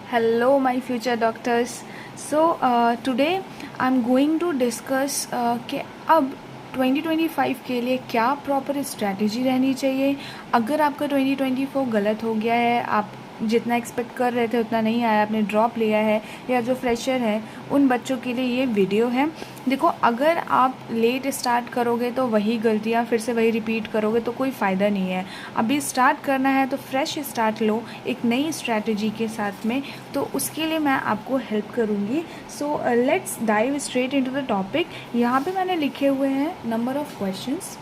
Hello, my future doctors. Today I'm going to discuss कि अब 2025 के लिए क्या प्रॉपर स्ट्रैटेजी रहनी चाहिए। अगर आपका 2024 गलत हो गया है, आप जितना एक्सपेक्ट कर रहे थे उतना नहीं आया, आपने ड्रॉप लिया है, या जो फ्रेशर है उन बच्चों के लिए ये वीडियो है। देखो, अगर आप लेट स्टार्ट करोगे तो वही गलतियाँ फिर से वही रिपीट करोगे तो कोई फ़ायदा नहीं है। अभी स्टार्ट करना है तो फ्रेश स्टार्ट लो एक नई स्ट्रैटेजी के साथ में, तो उसके लिए मैं आपको हेल्प करूँगी। So let's dive straight into the topic. यहाँ पे मैंने लिखे हुए हैं नंबर ऑफ़ क्वेश्चंस।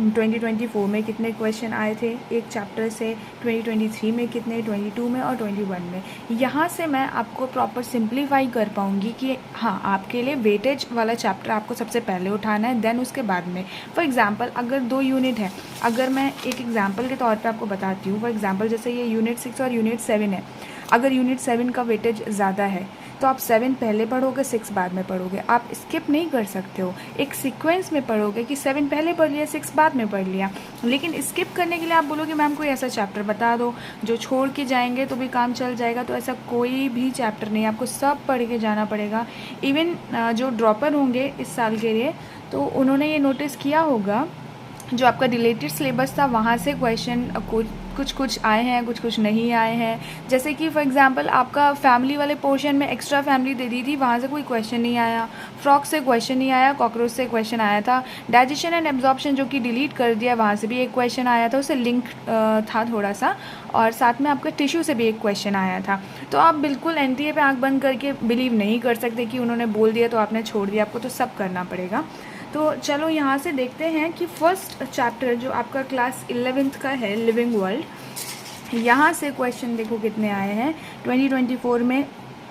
2024 में कितने क्वेश्चन आए थे एक चैप्टर से, 2023 में कितने, 22 में और 21 में। यहाँ से मैं आपको प्रॉपर सिंप्लीफाई कर पाऊँगी कि हाँ, आपके लिए वेटेज वाला चैप्टर आपको सबसे पहले उठाना है, देन उसके बाद में। फॉर एग्जांपल अगर 2 यूनिट है, अगर मैं एक एग्जांपल के तौर पे आपको बताती हूँ। फॉर एग्जांपल जैसे ये यूनिट 6 और यूनिट 7 है। अगर यूनिट 7 का वेटेज ज़्यादा है तो आप 7 पहले पढ़ोगे, 6 बाद में पढ़ोगे। आप स्किप नहीं कर सकते हो, एक सीक्वेंस में पढ़ोगे कि 7 पहले पढ़ लिया, 6 बाद में पढ़ लिया। लेकिन स्किप करने के लिए आप बोलोगे मैम कोई ऐसा चैप्टर बता दो जो छोड़ के जाएंगे तो भी काम चल जाएगा, तो ऐसा कोई भी चैप्टर नहीं, आपको सब पढ़ के जाना पड़ेगा। इवन जो ड्रॉपर होंगे इस साल के लिए, तो उन्होंने ये नोटिस किया होगा, जो आपका रिलेटेड सिलेबस था वहाँ से क्वेश्चन कुछ आए हैं, कुछ नहीं आए हैं। जैसे कि फॉर एग्जांपल आपका फैमिली वाले पोर्शन में एक्स्ट्रा फैमिली दे दी थी, वहाँ से कोई क्वेश्चन नहीं आया। फ्रॉक से क्वेश्चन नहीं आया, कॉकरोच से क्वेश्चन आया था। डाइजेशन एंड एब्जॉर्प्शन जो कि डिलीट कर दिया, वहाँ से भी एक क्वेश्चन आया था, उससे लिंक था थोड़ा सा। और साथ में आपका टिश्यू से भी एक क्वेश्चन आया था। तो आप बिल्कुल NTA पे आँख बंद करके बिलीव नहीं कर सकते कि उन्होंने बोल दिया तो आपने छोड़ दिया, आपको तो सब करना पड़ेगा। तो चलो यहाँ से देखते हैं कि फर्स्ट चैप्टर जो आपका क्लास 11th का है, लिविंग वर्ल्ड, यहाँ से क्वेश्चन देखो कितने आए हैं। 2024 में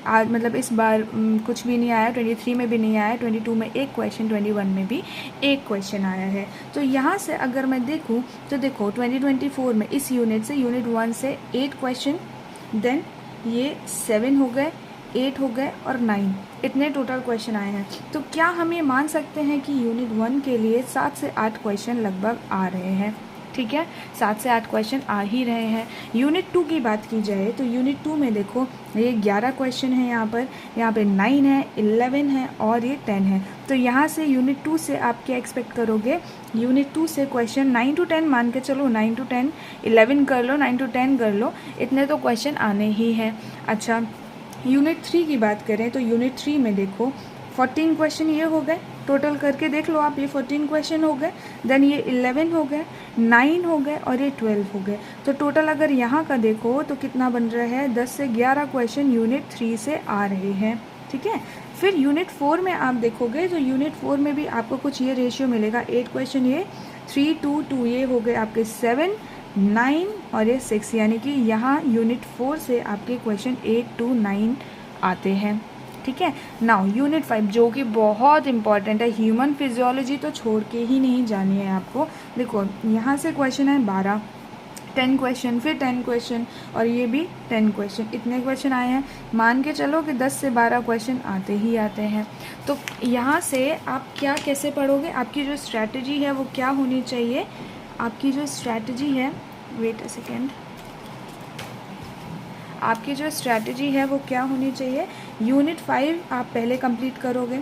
मतलब इस बार कुछ भी नहीं आया, 23 में भी नहीं आया, 22 में एक क्वेश्चन, 21 में भी एक क्वेश्चन आया है। तो यहाँ से अगर मैं देखूँ तो देखो 2024 में इस यूनिट से, यूनिट 1 से 8 क्वेश्चन, देन ये 7 हो गए, 8 हो गए और 9, इतने टोटल क्वेश्चन आए हैं। तो क्या हम ये मान सकते हैं कि यूनिट 1 के लिए 7 से 8 क्वेश्चन लगभग आ रहे हैं? ठीक है, 7 से 8 क्वेश्चन आ ही रहे हैं। यूनिट 2 की बात की जाए तो यूनिट 2 में देखो ये 11 क्वेश्चन है, यहाँ पे 9 है, 11 है और ये 10 है। तो यहाँ से यूनिट 2 से आप क्या एक्सपेक्ट करोगे? यूनिट 2 से क्वेश्चन 9 to 10 मान के चलो, 9 to 10, 11 कर लो, 9 to 10 कर लो, इतने तो क्वेश्चन आने ही हैं। अच्छा, यूनिट 3 की बात करें तो यूनिट 3 में देखो 14 क्वेश्चन ये हो गए, टोटल करके देख लो आप, ये 14 क्वेश्चन हो गए, देन ये 11 हो गए, 9 हो गए और ये 12 हो गए। तो टोटल अगर यहाँ का देखो तो कितना बन रहा है? 10 से 11 क्वेश्चन यूनिट 3 से आ रहे हैं। ठीक है, फिर यूनिट 4 में आप देखोगे तो यूनिट 4 में भी आपको कुछ ये रेशियो मिलेगा, 8 क्वेश्चन ये, 3 2 2 ये हो गए आपके 7, 9 और ये 6, यानी कि यहाँ यूनिट 4 से आपके क्वेश्चन 8 to 9 आते हैं। ठीक है, नाउ यूनिट 5 जो कि बहुत इंपॉर्टेंट है, ह्यूमन फिजियोलॉजी तो छोड़ के ही नहीं जानी है आपको। देखो यहाँ से क्वेश्चन है 12, 10 क्वेश्चन, फिर 10 क्वेश्चन और ये भी 10 क्वेश्चन, इतने क्वेश्चन आए हैं। मान के चलो कि 10 से 12 क्वेश्चन आते ही आते हैं। तो यहाँ से आप क्या कैसे पढ़ोगे? आपकी जो स्ट्रैटेजी है वो क्या होनी चाहिए? आपकी जो स्ट्रैटेजी है, वेट अ सेकेंड, आपकी जो स्ट्रैटेजी है वो क्या होनी चाहिए? यूनिट 5 आप पहले कंप्लीट करोगे,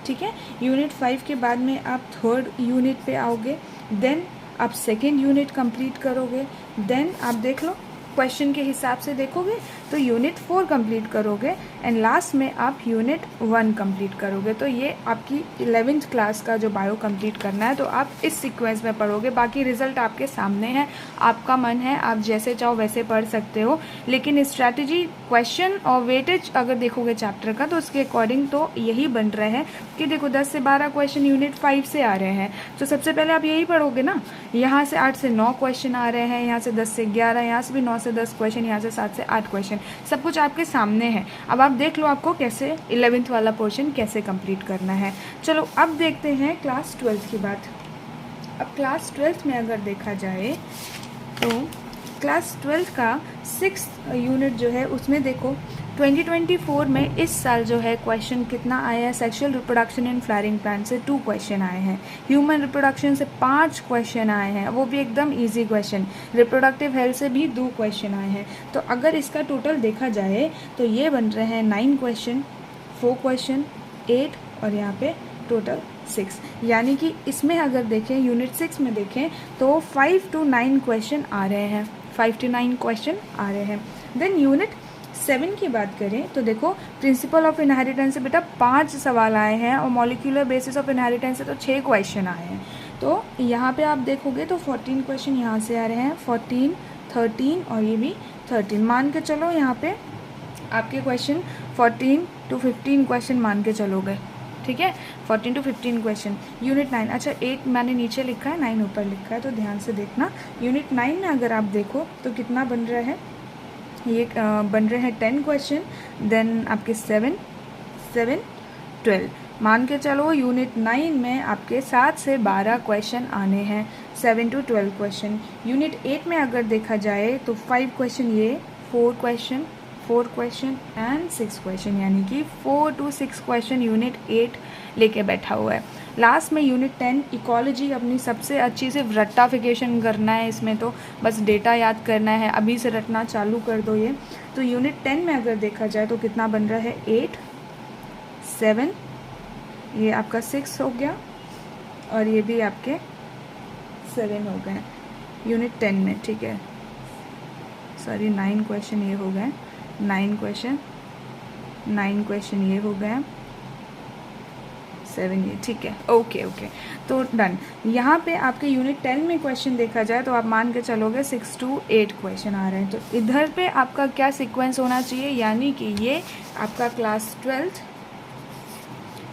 ठीक है। यूनिट 5 के बाद में आप थर्ड यूनिट पे आओगे, देन आप सेकेंड यूनिट कंप्लीट करोगे, देन आप देख लो क्वेश्चन के हिसाब से देखोगे तो यूनिट 4 कंप्लीट करोगे एंड लास्ट में आप यूनिट 1 कंप्लीट करोगे। तो ये आपकी 11th क्लास का जो बायो कंप्लीट करना है, तो आप इस सीक्वेंस में पढ़ोगे। बाकी रिजल्ट आपके सामने है, आपका मन है, आप जैसे चाहो वैसे पढ़ सकते हो। लेकिन स्ट्रैटेजी, क्वेश्चन और वेटेज अगर देखोगे चैप्टर का तो उसके अकॉर्डिंग तो यही बन रहा है कि देखो 10 से 12 क्वेश्चन यूनिट 5 से आ रहे हैं, तो सबसे पहले आप यही पढ़ोगे ना। यहाँ से 8 से 9 क्वेश्चन आ रहे हैं, यहाँ से 10 से 11, यहाँ से भी 9 से 10 क्वेश्चन, यहाँ से 7 से 8 क्वेश्चन, सब कुछ आपके सामने है। अब आप देख लो आपको कैसे 11th वाला पोर्शन कैसे कंप्लीट करना है। चलो अब देखते हैं क्लास 12th की बात। अब क्लास 12th में अगर देखा जाए तो क्लास 12 का 6th यूनिट जो है उसमें देखो 2024 में इस साल जो है क्वेश्चन कितना आया है, sexual reproduction in flowering plant से 2 क्वेश्चन आए हैं, ह्यूमन रिप्रोडक्शन से 5 क्वेश्चन आए हैं, वो भी एकदम इजी क्वेश्चन, रिप्रोडक्टिव हेल्थ से भी 2 क्वेश्चन आए हैं। तो अगर इसका टोटल देखा जाए तो ये बन रहे हैं 9 क्वेश्चन, 4 क्वेश्चन, 8 और यहाँ पे टोटल 6, यानी कि इसमें अगर देखें यूनिट 6 में देखें तो 5 to 9 क्वेश्चन आ रहे हैं, 5 to 9 क्वेश्चन आ रहे हैं। देन यूनिट 7 की बात करें तो देखो प्रिंसिपल ऑफ इनहेरिटेंस से बेटा 5 सवाल आए हैं और मॉलिक्यूलर बेसिस ऑफ इनहेरिटेंस से तो 6 क्वेश्चन आए हैं। तो यहाँ पे आप देखोगे तो 14 क्वेश्चन यहाँ से आ रहे हैं, 14, 13 और ये भी 13, मान के चलो यहाँ पे आपके क्वेश्चन 14 to 15 क्वेश्चन मान के चलोगे, ठीक है, 14 to 15 क्वेश्चन। यूनिट 9, अच्छा 8 मैंने नीचे लिखा है, 9 ऊपर लिखा है, तो ध्यान से देखना। यूनिट 9 में अगर आप देखो तो कितना बन रहा है, ये बन रहे हैं 10 क्वेश्चन, देन आपके 7, 12, मान के चलो यूनिट 9 में आपके 7 से 12 क्वेश्चन आने हैं, 7 to 12 क्वेश्चन। यूनिट 8 में अगर देखा जाए तो 5 क्वेश्चन ये, 4 क्वेश्चन एंड 6 क्वेश्चन, यानी कि 4 to 6 क्वेश्चन यूनिट 8 लेके बैठा हुआ है। लास्ट में यूनिट 10 इकोलॉजी अपनी सबसे अच्छी से रट्टाफिकेशन करना है, इसमें तो बस डेटा याद करना है, अभी से रटना चालू कर दो ये। तो यूनिट 10 में अगर देखा जाए तो कितना बन रहा है, 8, 7, ये आपका 6 हो गया और ये भी आपके 7 हो गए यूनिट 10 में, ठीक है, सॉरी 9 क्वेश्चन ये हो गए, 9 क्वेश्चन ये हो गए, 7 ये, ठीक है, ओके, तो डन। यहाँ पे आपके यूनिट 10 में क्वेश्चन देखा जाए तो आप मान के चलोगे 6 to 8 क्वेश्चन आ रहे हैं। तो इधर पे आपका क्या सीक्वेंस होना चाहिए, यानी कि ये आपका क्लास 12th,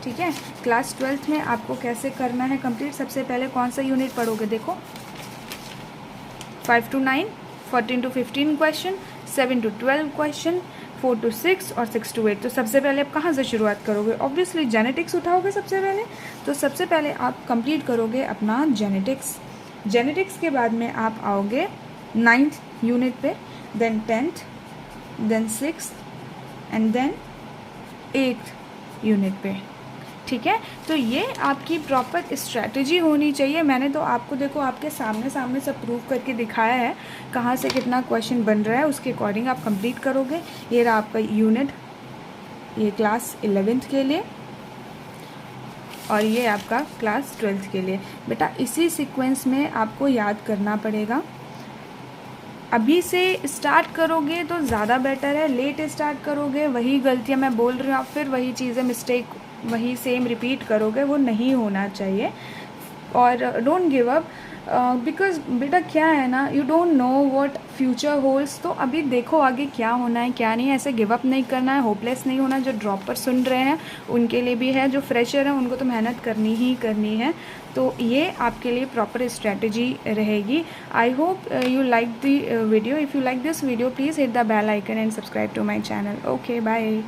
ठीक है, क्लास 12th में आपको कैसे करना है कंप्लीट। सबसे पहले कौन सा यूनिट पढ़ोगे, देखो 5 to 9, 14 to 15 question, 7 to 12 question, 4 to 6 और 6 to 8। तो सबसे पहले आप कहाँ से शुरुआत करोगे, ऑब्वियसली जेनेटिक्स उठाओगे सबसे पहले। तो सबसे पहले आप कंप्लीट करोगे अपना जेनेटिक्स के बाद में आप आओगे 9th यूनिट पे, then 10th, then 6th and then 8th unit पे, ठीक है। तो ये आपकी प्रॉपर स्ट्रैटेजी होनी चाहिए। मैंने तो आपको देखो आपके सामने सब प्रूव करके दिखाया है कहाँ से कितना क्वेश्चन बन रहा है, उसके अकॉर्डिंग आप कंप्लीट करोगे। ये रहा आपका यूनिट, ये क्लास 11th के लिए और ये आपका क्लास 12th के लिए। बेटा इसी सीक्वेंस में आपको याद करना पड़ेगा। अभी से स्टार्ट करोगे तो ज़्यादा बेटर है, लेट स्टार्ट करोगे वही गलतियाँ मैं बोल रही हूँ, आप फिर वही चीज़ें मिस्टेक वही सेम रिपीट करोगे, वो नहीं होना चाहिए। और डोंट गिव अप, बिकॉज बेटा क्या है ना, you don't know what future holds. तो अभी देखो आगे क्या होना है क्या नहीं, ऐसे गिव अप नहीं करना है, होपलेस नहीं होना। जो ड्रॉपर सुन रहे हैं उनके लिए भी है, जो फ्रेशर हैं उनको तो मेहनत करनी ही करनी है। तो ये आपके लिए प्रॉपर स्ट्रेटजी रहेगी। I hope you like the video. If you like this video please hit the bell icon and subscribe to my channel. Okay bye.